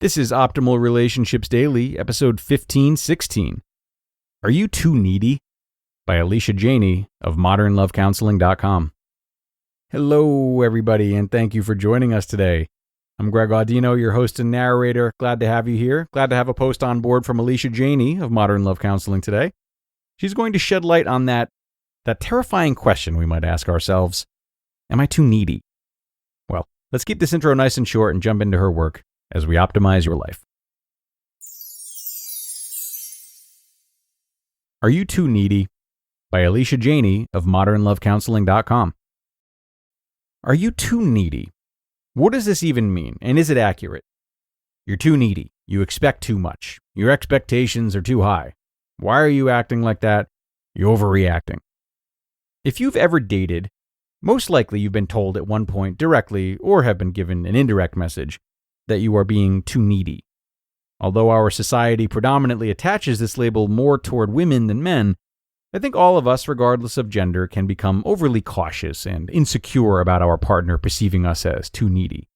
This is Optimal Relationships Daily, episode 1516. Are You Too Needy? By Alysha Jeney of modernlovecounseling.com. Hello, everybody, and thank you for joining us today. I'm Greg Audino, your host and narrator. Glad to have you here. Glad to have a post on board from Alysha Jeney of Modern Love Counseling today. She's going to shed light on that terrifying question we might ask ourselves. Am I too needy? Well, let's keep this intro nice and short and jump into her work as we optimize your life. Are You Too Needy? By Alysha Jeney of modernlovecounseling.com. Are you too needy? What does this even mean, and is it accurate? You're too needy. You expect too much. Your expectations are too high. Why are you acting like that? You're overreacting. If you've ever dated, most likely you've been told at one point directly or have been given an indirect message that you are being too needy. Although our society predominantly attaches this label more toward women than men, I think all of us, regardless of gender, can become overly cautious and insecure about our partner perceiving us as too needy.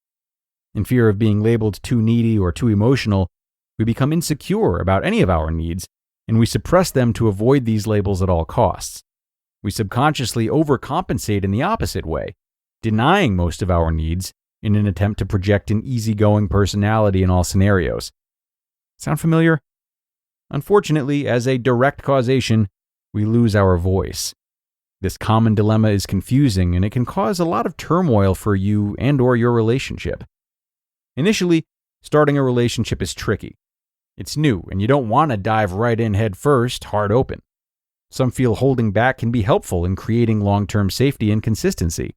In fear of being labeled too needy or too emotional, we become insecure about any of our needs, and we suppress them to avoid these labels at all costs. We subconsciously overcompensate in the opposite way, denying most of our needs in an attempt to project an easygoing personality in all scenarios. Sound familiar? Unfortunately, as a direct causation, we lose our voice. This common dilemma is confusing, and it can cause a lot of turmoil for you and/or your relationship. Initially, starting a relationship is tricky. It's new, and you don't want to dive right in head first, heart open. Some feel holding back can be helpful in creating long-term safety and consistency.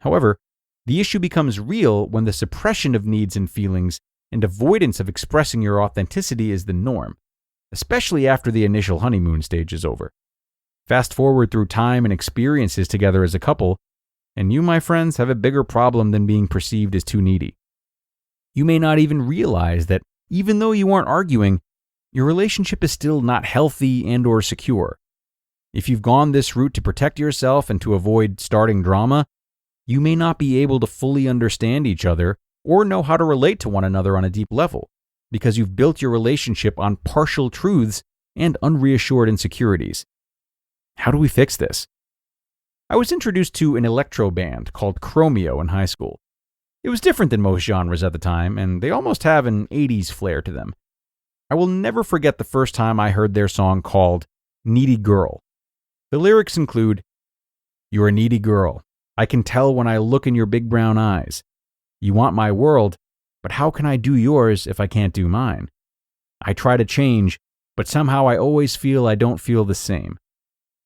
However, the issue becomes real when the suppression of needs and feelings and avoidance of expressing your authenticity is the norm, especially after the initial honeymoon stage is over. Fast forward through time and experiences together as a couple, and you, my friends, have a bigger problem than being perceived as too needy. You may not even realize that even though you aren't arguing, your relationship is still not healthy and/or secure. If you've gone this route to protect yourself and to avoid starting drama, you may not be able to fully understand each other or know how to relate to one another on a deep level, because you've built your relationship on partial truths and unreassured insecurities. How do we fix this? I was introduced to an electro band called Chromeo in high school. It was different than most genres at the time, and they almost have an 80s flair to them. I will never forget the first time I heard their song called Needy Girl. The lyrics include, "You're a needy girl. I can tell when I look in your big brown eyes. You want my world, but how can I do yours if I can't do mine? I try to change, but somehow I always feel I don't feel the same.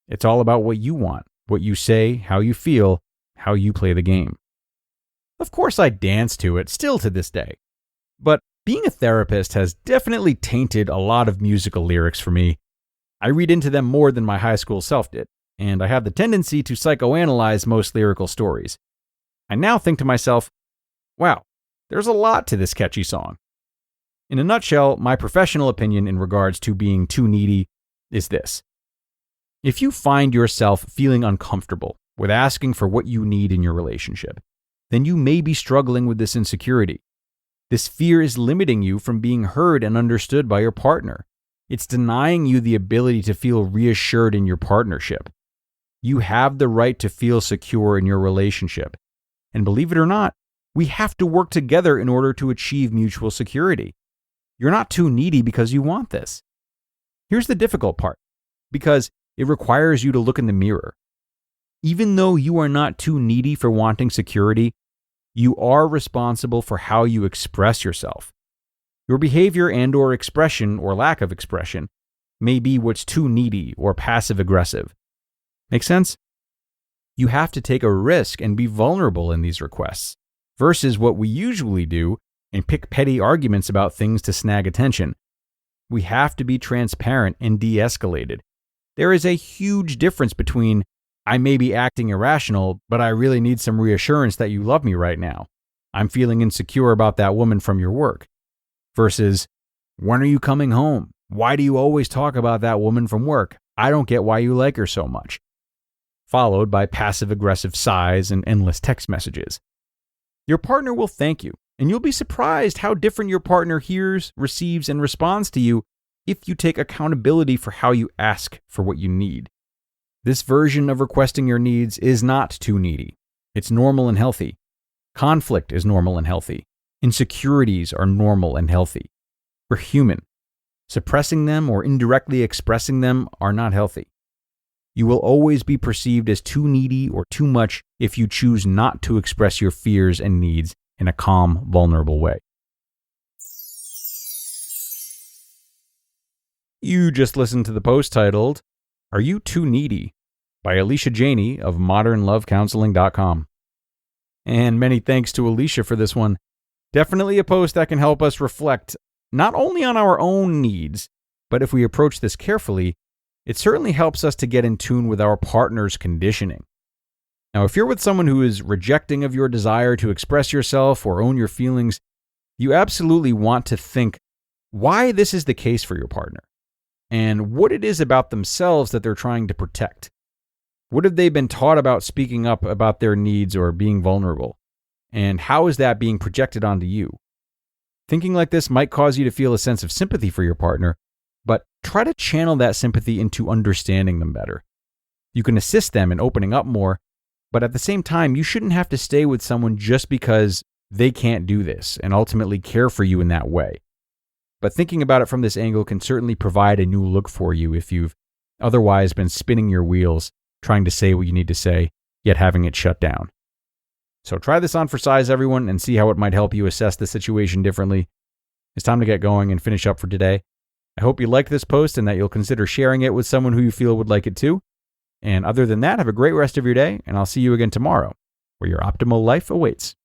It's all about what you want, what you say, how you feel, how you play the game." Of course, I dance to it still to this day. But being a therapist has definitely tainted a lot of musical lyrics for me. I read into them more than my high school self did, and I have the tendency to psychoanalyze most lyrical stories. I now think to myself, wow, there's a lot to this catchy song. In a nutshell, my professional opinion in regards to being too needy is this. If you find yourself feeling uncomfortable with asking for what you need in your relationship, then you may be struggling with this insecurity. This fear is limiting you from being heard and understood by your partner. It's denying you the ability to feel reassured in your partnership. You have the right to feel secure in your relationship. And believe it or not, we have to work together in order to achieve mutual security. You're not too needy because you want this. Here's the difficult part, because it requires you to look in the mirror. Even though you are not too needy for wanting security, you are responsible for how you express yourself. Your behavior and/or expression or lack of expression may be what's too needy or passive-aggressive. Make sense? You have to take a risk and be vulnerable in these requests, versus what we usually do and pick petty arguments about things to snag attention. We have to be transparent and de-escalated. There is a huge difference between, I may be acting irrational, but I really need some reassurance that you love me right now. I'm feeling insecure about that woman from your work. Versus, when are you coming home? Why do you always talk about that woman from work? I don't get why you like her so much. Followed by passive-aggressive sighs and endless text messages. Your partner will thank you And you'll be surprised how different your partner hears, receives, and responds to you if you take accountability for how you ask for what you need. This version of requesting your needs is not too needy. It's normal and healthy. Conflict is normal and healthy. Insecurities are normal and healthy. We're human. Suppressing them or indirectly expressing them are not healthy. You will always be perceived as too needy or too much if you choose not to express your fears and needs in a calm, vulnerable way. You just listened to the post titled, "Are You Too Needy?" by Alysha Jeney of modernlovecounseling.com. And many thanks to Alysha for this one. Definitely a post that can help us reflect not only on our own needs, but if we approach this carefully, it certainly helps us to get in tune with our partner's conditioning. Now, if you're with someone who is rejecting of your desire to express yourself or own your feelings, you absolutely want to think why this is the case for your partner and what it is about themselves that they're trying to protect. What have they been taught about speaking up about their needs or being vulnerable? And how is that being projected onto you? Thinking like this might cause you to feel a sense of sympathy for your partner, but try to channel that sympathy into understanding them better. You can assist them in opening up more, but at the same time, you shouldn't have to stay with someone just because they can't do this and ultimately care for you in that way. But thinking about it from this angle can certainly provide a new look for you if you've otherwise been spinning your wheels trying to say what you need to say, yet having it shut down. So try this on for size, everyone, and see how it might help you assess the situation differently. It's time to get going and finish up for today. I hope you liked this post and that you'll consider sharing it with someone who you feel would like it too. And other than that, have a great rest of your day, and I'll see you again tomorrow, where your optimal life awaits.